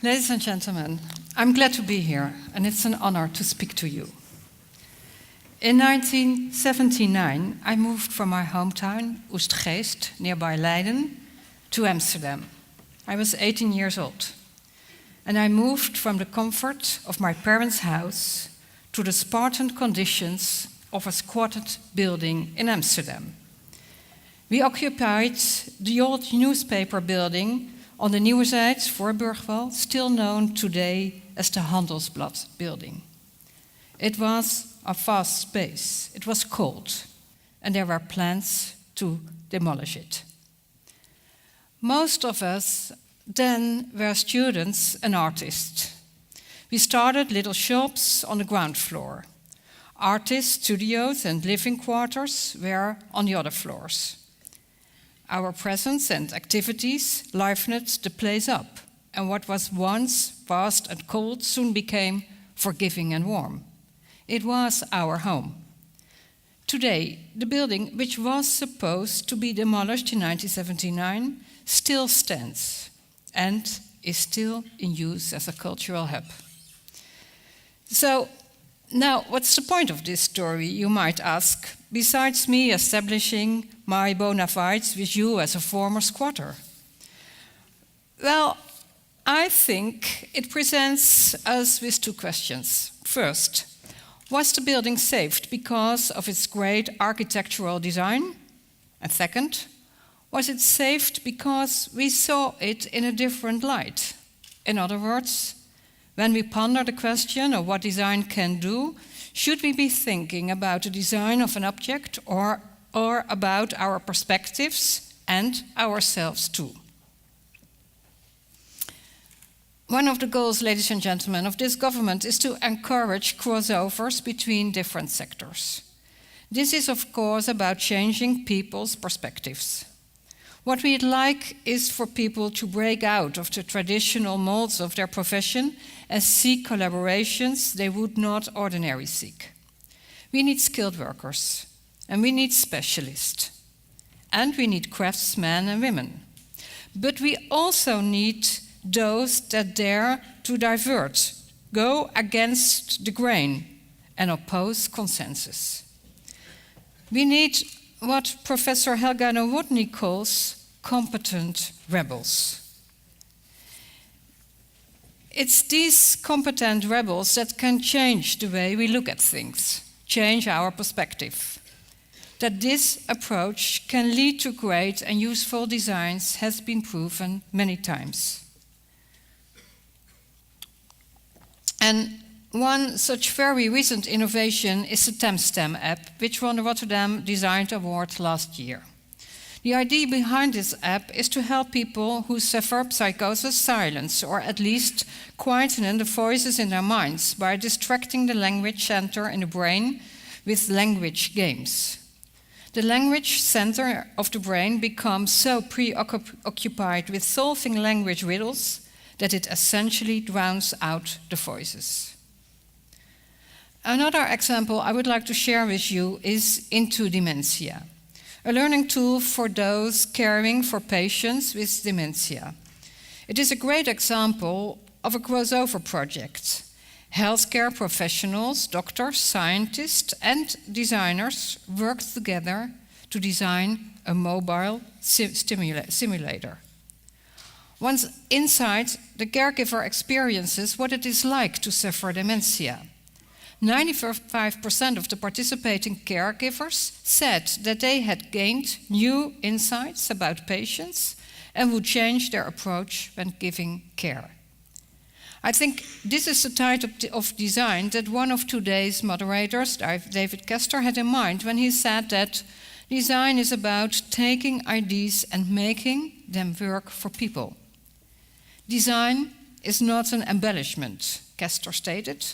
Ladies and gentlemen, I'm glad to be here, and it's an honor to speak to you. In 1979, I moved from my hometown, Oostgeest, nearby Leiden, to Amsterdam. I was 18 years old, and I moved from the comfort of my parents' house to the Spartan conditions of a squatted building in Amsterdam. We occupied the old newspaper building on the Nieuwezijds Voorburgwal, still known today as the Handelsblad building. It was a vast space, it was cold, and there were plans to demolish it. Most of us then were students and artists. We started little shops on the ground floor. Artist studios and living quarters were on the other floors. Our presence and activities livened the place up, and what was once vast and cold soon became forgiving and warm. It was our home. Today, the building, which was supposed to be demolished in 1979, still stands and is still in use as a cultural hub. So, now, what's the point of this story, you might ask, besides me establishing my bona fides with you as a former squatter? Well, I think it presents us with two questions. First, was the building saved because of its great architectural design? And second, was it saved because we saw it in a different light? In other words, when we ponder the question of what design can do, should we be thinking about the design of an object or about our perspectives and ourselves too? One of the goals, ladies and gentlemen, of this government is to encourage crossovers between different sectors. This is, of course, about changing people's perspectives. What we'd like is for people to break out of the traditional molds of their profession and seek collaborations they would not ordinarily seek. We need skilled workers, and we need specialists, and we need craftsmen and women. But we also need those that dare to divert, go against the grain, and oppose consensus. We need what Professor Helga Nowotny calls competent rebels. It's these competent rebels that can change the way we look at things, change our perspective. That this approach can lead to great and useful designs has been proven many times. And one such very recent innovation is the TemStem app, which won the Rotterdam Design Award last year. The idea behind this app is to help people who suffer psychosis silence, or at least quieten the voices in their minds by distracting the language center in the brain with language games. The language center of the brain becomes so preoccupied with solving language riddles that it essentially drowns out the voices. Another example I would like to share with you is Into Dementia, a learning tool for those caring for patients with dementia. It is a great example of a crossover project. Healthcare professionals, doctors, scientists, and designers worked together to design a mobile simulator. Once inside, the caregiver experiences what it is like to suffer dementia. 95% of the participating caregivers said that they had gained new insights about patients and would change their approach when giving care. I think this is the type of design that one of today's moderators, David Kester, had in mind when he said that design is about taking ideas and making them work for people. Design is not an embellishment, Kester stated,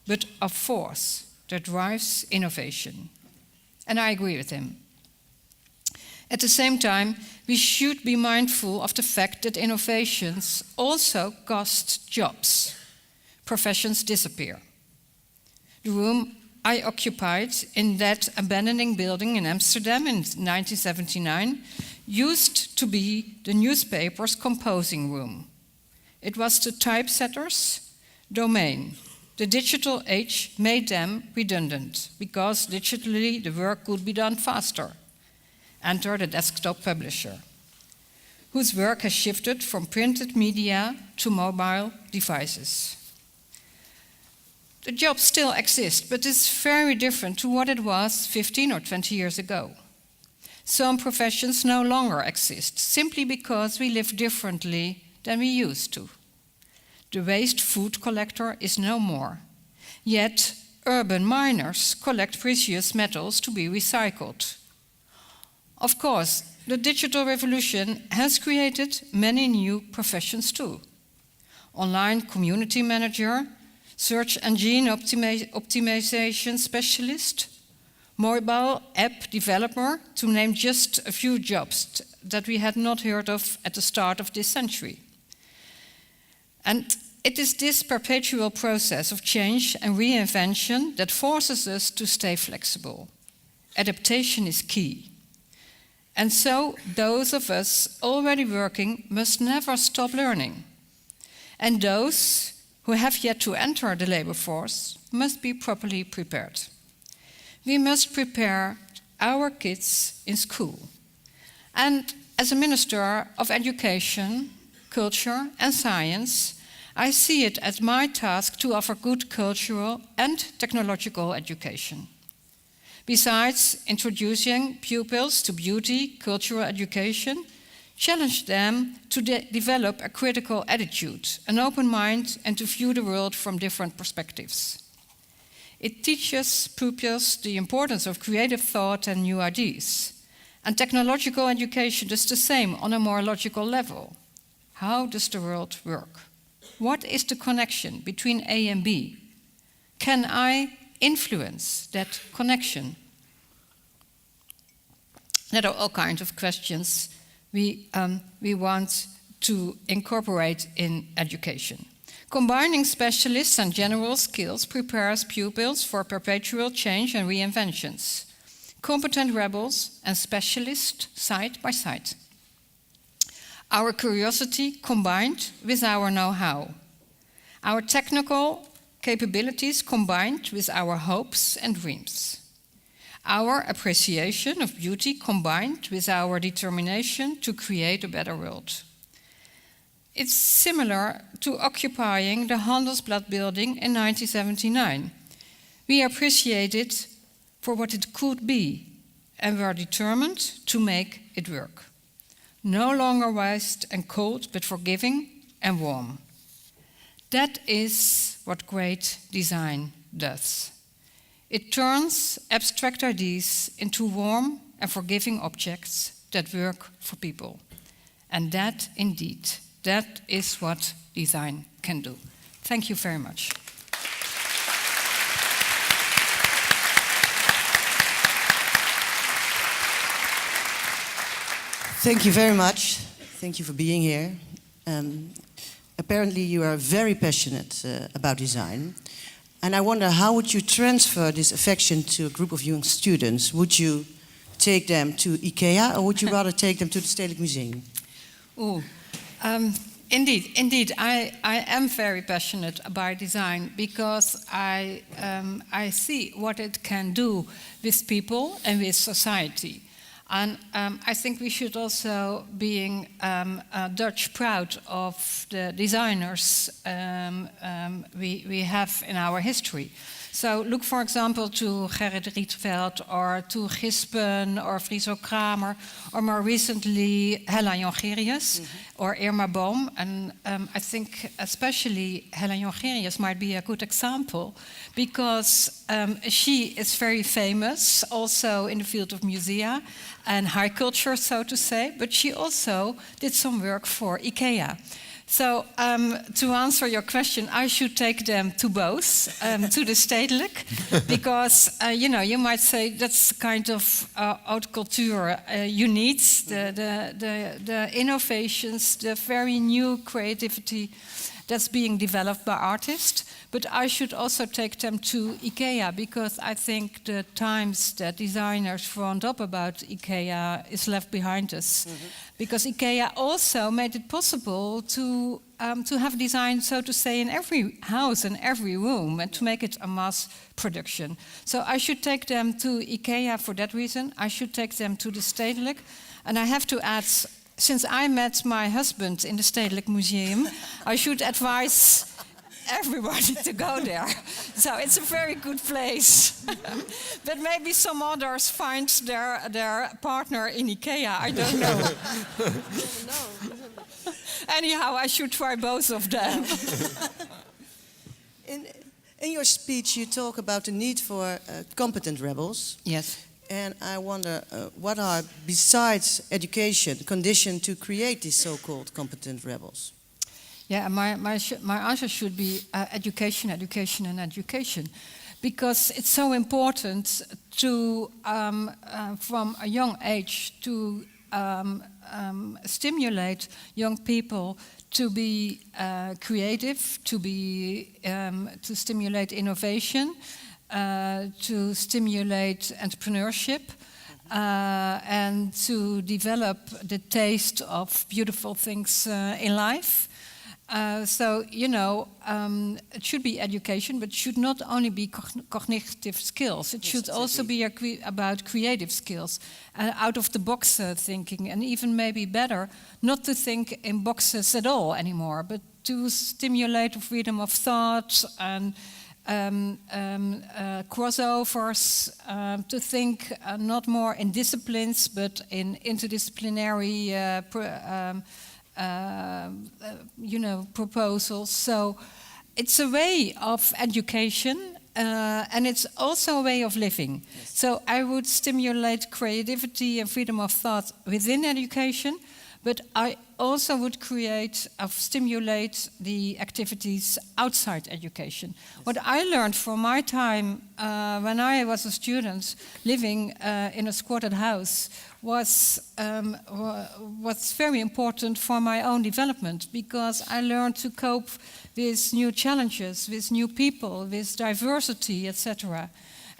but a force that drives innovation. And I agree with him. At the same time, we should be mindful of the fact that innovations also cost jobs. Professions disappear. The room I occupied in that abandoning building in Amsterdam in 1979 used to be the newspaper's composing room. It was the typesetter's domain. The digital age made them redundant because digitally the work could be done faster. Enter the desktop publisher, whose work has shifted from printed media to mobile devices. The job still exists, but it's very different to what it was 15 or 20 years ago. Some professions no longer exist, simply because we live differently than we used to. The waste food collector is no more. Yet, urban miners collect precious metals to be recycled. Of course, the digital revolution has created many new professions too. Online community manager, search engine optimization specialist, mobile app developer, to name just a few jobs that we had not heard of at the start of this century. And it is this perpetual process of change and reinvention that forces us to stay flexible. Adaptation is key. And so those of us already working must never stop learning. And those who have yet to enter the labor force must be properly prepared. We must prepare our kids in school. And as a Minister of Education, Culture and Science, I see it as my task to offer good cultural and technological education. Besides introducing pupils to beauty, cultural education, challenge them to develop a critical attitude, an open mind, and to view the world from different perspectives. It teaches pupils the importance of creative thought and new ideas. And technological education does the same on a more logical level. How does the world work? What is the connection between A and B? Can I influence that connection? There are all kinds of questions we want to incorporate in education. Combining specialists and general skills prepares pupils for perpetual change and reinventions. Competent rebels and specialists side by side. Our curiosity combined with our know-how. Our technical capabilities combined with our hopes and dreams. Our appreciation of beauty combined with our determination to create a better world. It's similar to occupying the Handelsblad building in 1979. We appreciate it for what it could be, and we are determined to make it work. No longer vast and cold, but forgiving and warm. That is what great design does. It turns abstract ideas into warm and forgiving objects that work for people. And that, indeed, that is what design can do. Thank you very much. Thank you very much. Thank you for being here. Apparently you are very passionate about design. And I wonder, how would you transfer this affection to a group of young students? Would you take them to IKEA, or would you rather take them to the Stedelijk Museum? Indeed, I am very passionate about design because I see what it can do with people and with society. And I think we should also, being Dutch, proud of the designers we have in our history. So look, for example, to Gerrit Rietveld or to Gispen or Friso Kramer, or more recently Hella Jongerius or Irma Boom. And I think especially Hella Jongerius might be a good example because she is very famous also in the field of musea and high culture, so to say, but she also did some work for IKEA. So to answer your question, I should take them to both, to the Stedelijk, because you might say that's kind of haute culture you need, the innovations, the very new creativity that's being developed by artists. But I should also take them to IKEA, because I think the times that designers frowned up about IKEA is left behind us. Because IKEA also made it possible to have design, so to say, in every house and every room, and to make it a mass production. So I should take them to IKEA for that reason. I should take them to the Stedelijk. And I have to add, since I met my husband in the Stedelijk Museum, I should advise everybody to go there. So it's a very good place. But maybe some others find their partner in IKEA, I don't know. Anyhow, I should try both of them. In your speech, you talk about the need for competent rebels. Yes. And I wonder, what are, besides education, conditions to create these so-called competent rebels? Yeah, my answer should be education, education, and education. Because it's so important to, from a young age, to stimulate young people to be creative, to stimulate innovation, to stimulate entrepreneurship, and to develop the taste of beautiful things in life. So, you know, it should be education, but it should not only be cognitive skills. It should also be about creative skills, out-of-the-box thinking, and even maybe better, not to think in boxes at all anymore, but to stimulate freedom of thought and crossovers, to think not more in disciplines, but in interdisciplinary proposals. So it's a way of education, and it's also a way of living. Yes. So I would stimulate creativity and freedom of thought within education, but I also would stimulate the activities outside education. Yes. What I learned from my time when I was a student living in a squatted house was very important for my own development, because I learned to cope with new challenges, with new people, with diversity, etc.,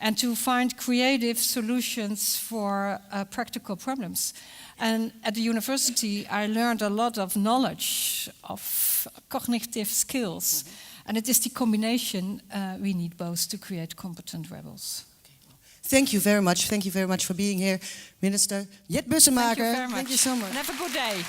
and to find creative solutions for practical problems. And at the university, I learned a lot of knowledge of cognitive skills. And it is the combination we need both to create competent rebels. Thank you very much. Thank you very much for being here, Minister Jet Bussemaker. Thank you very much. Thank you so much. And have a good day.